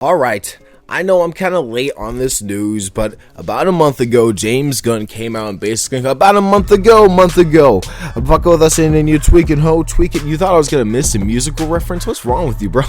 Alright, I know I'm kind of late on this news, but about a month ago, James Gunn came out and basically, about a month ago, fuck with us and then you tweak it. You thought I was going to miss a musical reference? What's wrong with you, bro?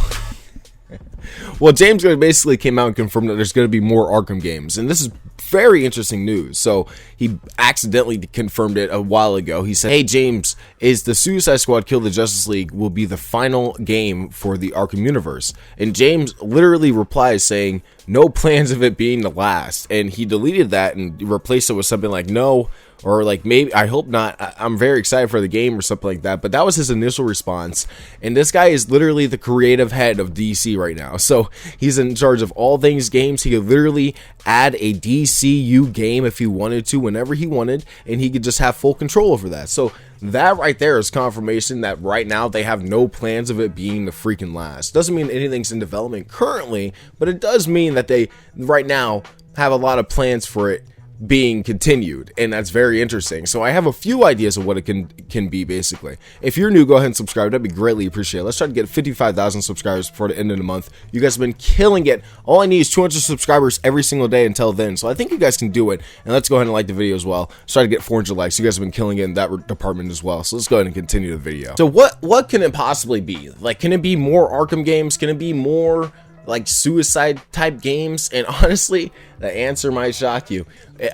Well, James Gunn basically came out and confirmed that there's going to be more Arkham games, and this is very interesting news. So he accidentally confirmed it a while ago. He said, "Hey James, is the Suicide Squad Kill the Justice League will be the final game for the Arkham universe?" And James literally replies saying, "No plans of it being the last." And he deleted that and replaced it with something like "no," or like "maybe, I hope not, I'm very excited for the game," or something like that. But that was his initial response. And this guy is literally the creative head of DC right now. So he's in charge of all things games. He could literally add a DCU game if he wanted to, whenever he wanted, and he could just have full control over that. So that right there is confirmation that right now they have no plans of it being the freaking last. Doesn't mean anything's in development currently, but it does mean that they right now have a lot of plans for it being continued, and that's very interesting. So I have a few ideas of what it can be basically. If you're new, go ahead and subscribe. That'd be greatly appreciated. Let's try to get 55,000 subscribers before the end of the month. You guys have been killing it. All I need is 200 subscribers every single day until then. So I think you guys can do it. And let's go ahead and like the video as well. Let's try to get 400 likes. You guys have been killing it in that department as well. So let's go ahead and continue the video. So what can it possibly be? Like, can it be more Arkham games? Can it be more like suicide type games? And honestly, the answer might shock you.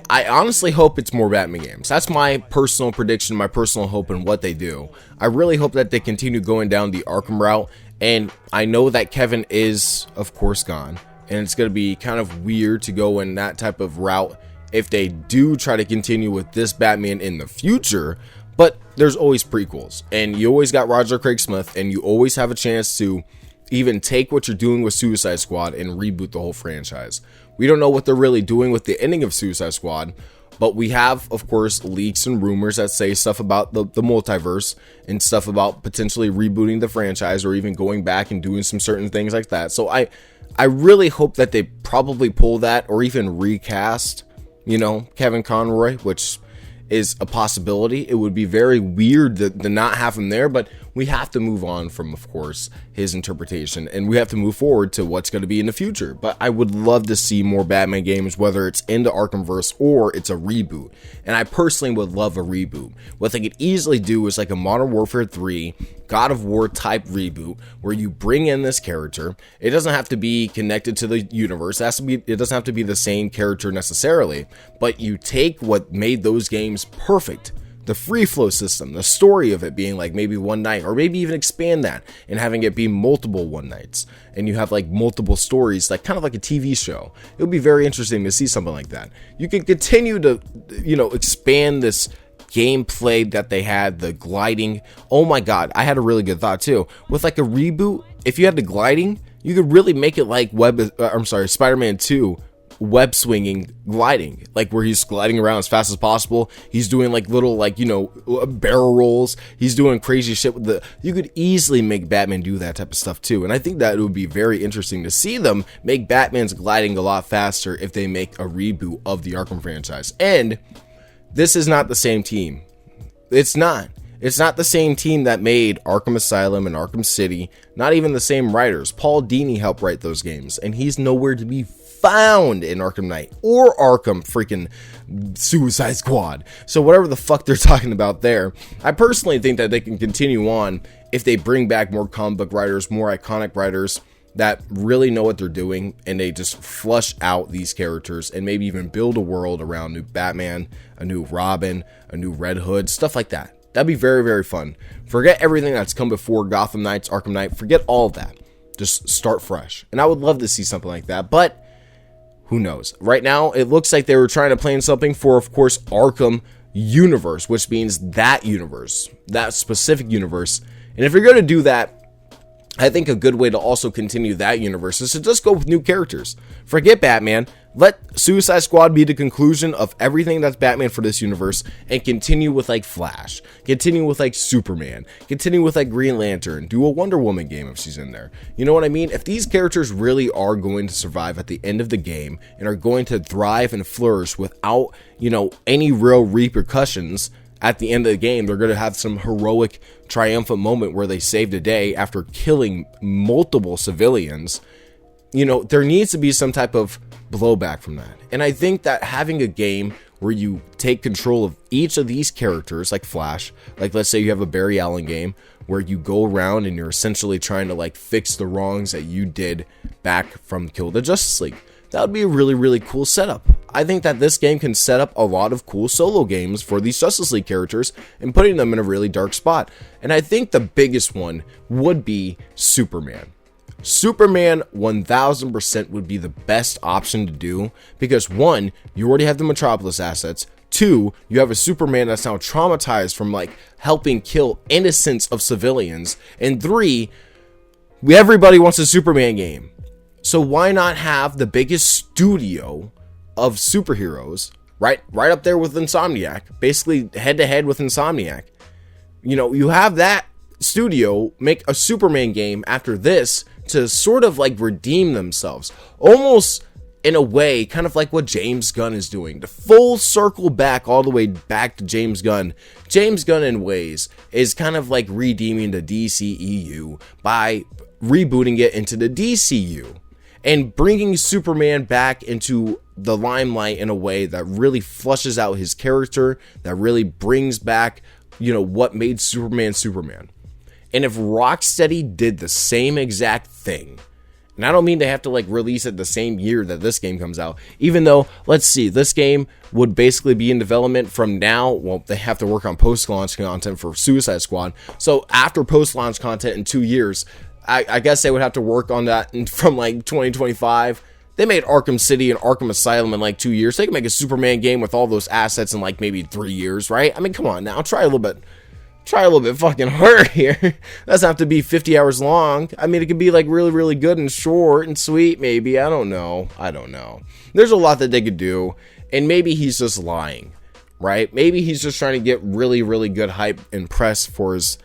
I honestly hope it's more Batman games. That's my personal prediction, my personal hope in what they do. I really hope that they continue going down the Arkham route. And I know that Kevin is, of course, gone, and it's going to be kind of weird to go in that type of route if they do try to continue with this Batman in the future. But there's always prequels, and you always got Roger Craig Smith, and you always have a chance to even take what you're doing with Suicide Squad and reboot the whole franchise. We don't know what they're really doing with the ending of Suicide Squad, but we have, of course, leaks and rumors that say stuff about the multiverse and stuff about potentially rebooting the franchise or even going back and doing some certain things like that. So I really hope that they probably pull that or even recast, Kevin Conroy, which is a possibility. It would be very weird to not have him there, but we have to move on from, of course, his interpretation, and we have to move forward to what's going to be in the future. But I would love to see more Batman games, whether it's in the Arkhamverse or it's a reboot. And I personally would love a reboot. What they could easily do is like a Modern Warfare 3 God of War type reboot where you bring in this character. It doesn't have to be connected to the universe. It doesn't have to be the same character necessarily, but you take what made those games perfect. The free flow system, the story of it being like maybe one night, or maybe even expand that and having it be multiple one nights, and you have like multiple stories, like kind of like a TV show. It would be very interesting to see something like that. You can continue to, expand this gameplay that they had, the gliding. Oh my god, I had a really good thought too. With like a reboot, if you had the gliding, you could really make it like Spider-Man 2 web swinging gliding, like where he's gliding around as fast as possible. He's doing like little barrel rolls. He's doing crazy shit with you could easily make Batman do that type of stuff too. And I think that it would be very interesting to see them make Batman's gliding a lot faster if they make a reboot of the Arkham franchise. And this is not the same team. It's not the same team that made Arkham Asylum and Arkham City. Not even the same writers. Paul Dini helped write those games, and he's nowhere to be found in Arkham Knight or Arkham freaking Suicide Squad. So whatever the fuck they're talking about there, I personally think that they can continue on if they bring back more comic book writers, more iconic writers that really know what they're doing, and they just flush out these characters and maybe even build a world around new Batman, a new Robin, a new Red Hood, stuff like that. That'd be very, very fun. Forget everything that's come before Gotham Knights, Arkham Knight, forget all of that. Just start fresh. And I would love to see something like that, but who knows? Right now, it looks like they were trying to plan something for, of course, Arkham universe, which means that universe, that specific universe. And if you're going to do that, I think a good way to also continue that universe is to just go with new characters. Forget Batman. Let Suicide Squad be the conclusion of everything that's Batman for this universe, and continue with like Flash, continue with like Superman, continue with like Green Lantern, do a Wonder Woman game if she's in there. You know what I mean? If these characters really are going to survive at the end of the game and are going to thrive and flourish without, any real repercussions, at the end of the game, they're going to have some heroic, triumphant moment where they saved a day after killing multiple civilians. there needs to be some type of blowback from that. And I think that having a game where you take control of each of these characters, like Flash, like let's say you have a Barry Allen game where you go around and you're essentially trying to like fix the wrongs that you did back from Kill the Justice League. That would be a really, really cool setup. I think that this game can set up a lot of cool solo games for these Justice League characters and putting them in a really dark spot. And I think the biggest one would be Superman. Superman 1000% would be the best option to do because 1, you already have the Metropolis assets. 2, you have a Superman that's now traumatized from like helping kill innocents of civilians. And 3, everybody wants a Superman game. So why not have the biggest studio of superheroes right up there with Insomniac, basically head to head with Insomniac. You have that studio make a Superman game after this to sort of like redeem themselves, almost in a way, kind of like what James Gunn is doing, to full circle back all the way back to James Gunn. James Gunn in ways is kind of like redeeming the DCEU by rebooting it into the DCU and bringing Superman back into the limelight in a way that really flushes out his character, that really brings back, what made Superman Superman. And if Rocksteady did the same exact thing, and I don't mean they have to like release it the same year that this game comes out, even though, let's see, this game would basically be in development from now. Well, they have to work on post-launch content for Suicide Squad. So after post-launch content in 2 years, I guess they would have to work on that from like 2025. They made Arkham City and Arkham Asylum in like 2 years. They can make a Superman game with all those assets in like maybe 3 years, right? I mean, come on now, try a little bit fucking hard here. It doesn't have to be 50 hours long. I mean, it could be like really, really good and short and sweet, maybe. I don't know. There's a lot that they could do, and maybe he's just lying, right? Maybe he's just trying to get really, really good hype and press for his,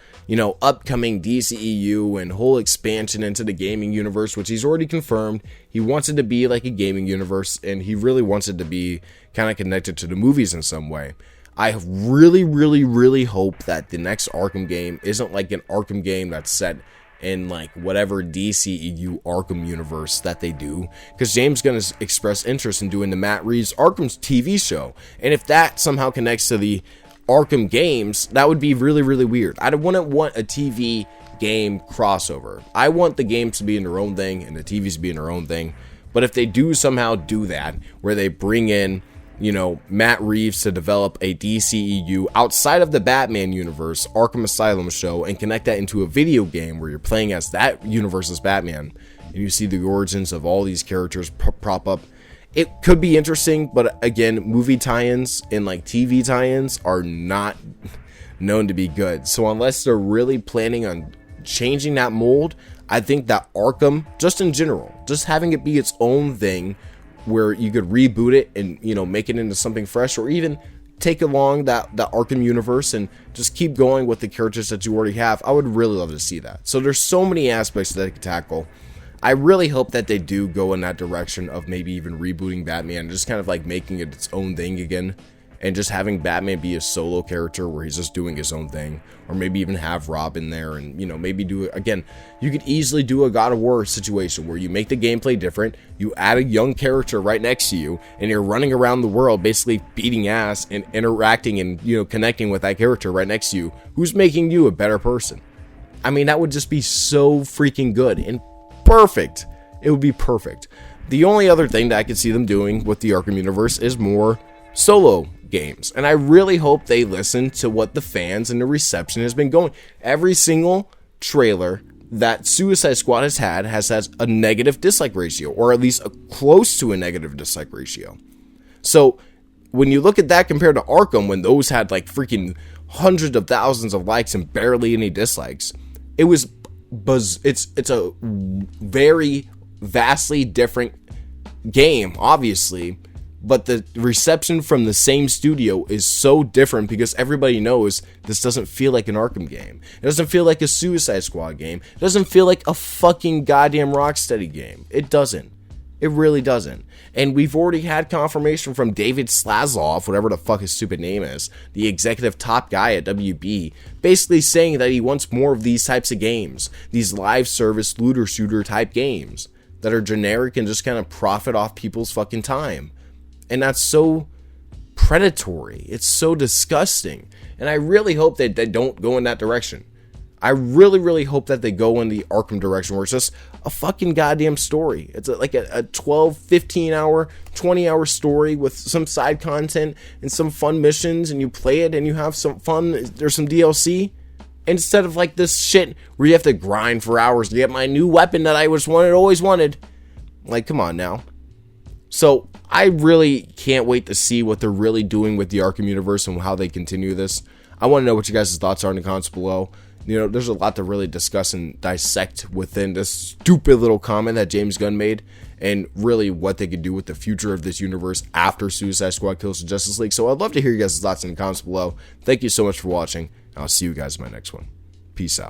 upcoming DCEU and whole expansion into the gaming universe, which he's already confirmed. He wants it to be like a gaming universe, and he really wants it to be kind of connected to the movies in some way. I really, really, really hope that the next Arkham game isn't like an Arkham game that's set in like whatever DCEU Arkham universe that they do, because James Gunn has expressed interest in doing the Matt Reeves Arkham's TV show, and if that somehow connects to the Arkham games, that would be really, really weird. I wouldn't want a TV game crossover. I want the games to be in their own thing and the TVs to be in their own thing. But if they do somehow do that, where they bring in Matt Reeves to develop a DCEU outside of the Batman universe, Arkham Asylum show, and connect that into a video game where you're playing as that universe's Batman, and you see the origins of all these characters prop up, it could be interesting. But again, movie tie-ins and like TV tie-ins are not known to be good. So unless they're really planning on changing that mold, I think that Arkham, just in general, just having it be its own thing, where you could reboot it and make it into something fresh, or even take along the Arkham universe and just keep going with the characters that you already have. I would really love to see that. So there's so many aspects that they could tackle. I really hope that they do go in that direction of maybe even rebooting Batman, just kind of like making it its own thing again, and just having Batman be a solo character where he's just doing his own thing, or maybe even have Robin there, and maybe do it again. You could easily do a God of War situation where you make the gameplay different, you add a young character right next to you, and you're running around the world basically beating ass and interacting and connecting with that character right next to you, who's making you a better person. I mean, that would just be so freaking good and perfect. It would be perfect. The only other thing that I could see them doing with the Arkham universe is more solo games, and I really hope they listen to what the fans and the reception has been going. Every single trailer that Suicide Squad has had a negative dislike ratio, or at least close to a negative dislike ratio. So when you look at that compared to Arkham, when those had like freaking hundreds of thousands of likes and barely any dislikes, it's a very vastly different game, obviously. But the reception from the same studio is so different because everybody knows this doesn't feel like an Arkham game. It doesn't feel like a Suicide Squad game. It doesn't feel like a fucking goddamn Rocksteady game. It doesn't. It really doesn't. And we've already had confirmation from David Slazov, whatever the fuck his stupid name is, the executive top guy at WB, basically saying that he wants more of these types of games. These live service looter shooter type games. that are generic and just kind of profit off people's fucking time. And that's so predatory. It's so disgusting. And I really hope that they don't go in that direction. I really, really hope that they go in the Arkham direction where it's just a fucking goddamn story. It's like a 12, 15 hour, 20 hour story with some side content and some fun missions, and you play it and you have some fun. There's some DLC. Instead of like this shit where you have to grind for hours to get my new weapon that I always wanted. Like, come on now. So I really can't wait to see what they're really doing with the Arkham universe and how they continue this. I want to know what you guys' thoughts are in the comments below. You know, there's a lot to really discuss and dissect within this stupid little comment that James Gunn made, and really what they could do with the future of this universe after Suicide Squad kills the Justice League. So I'd love to hear you guys' thoughts in the comments below. Thank you so much for watching. I'll see you guys in my next one. Peace out.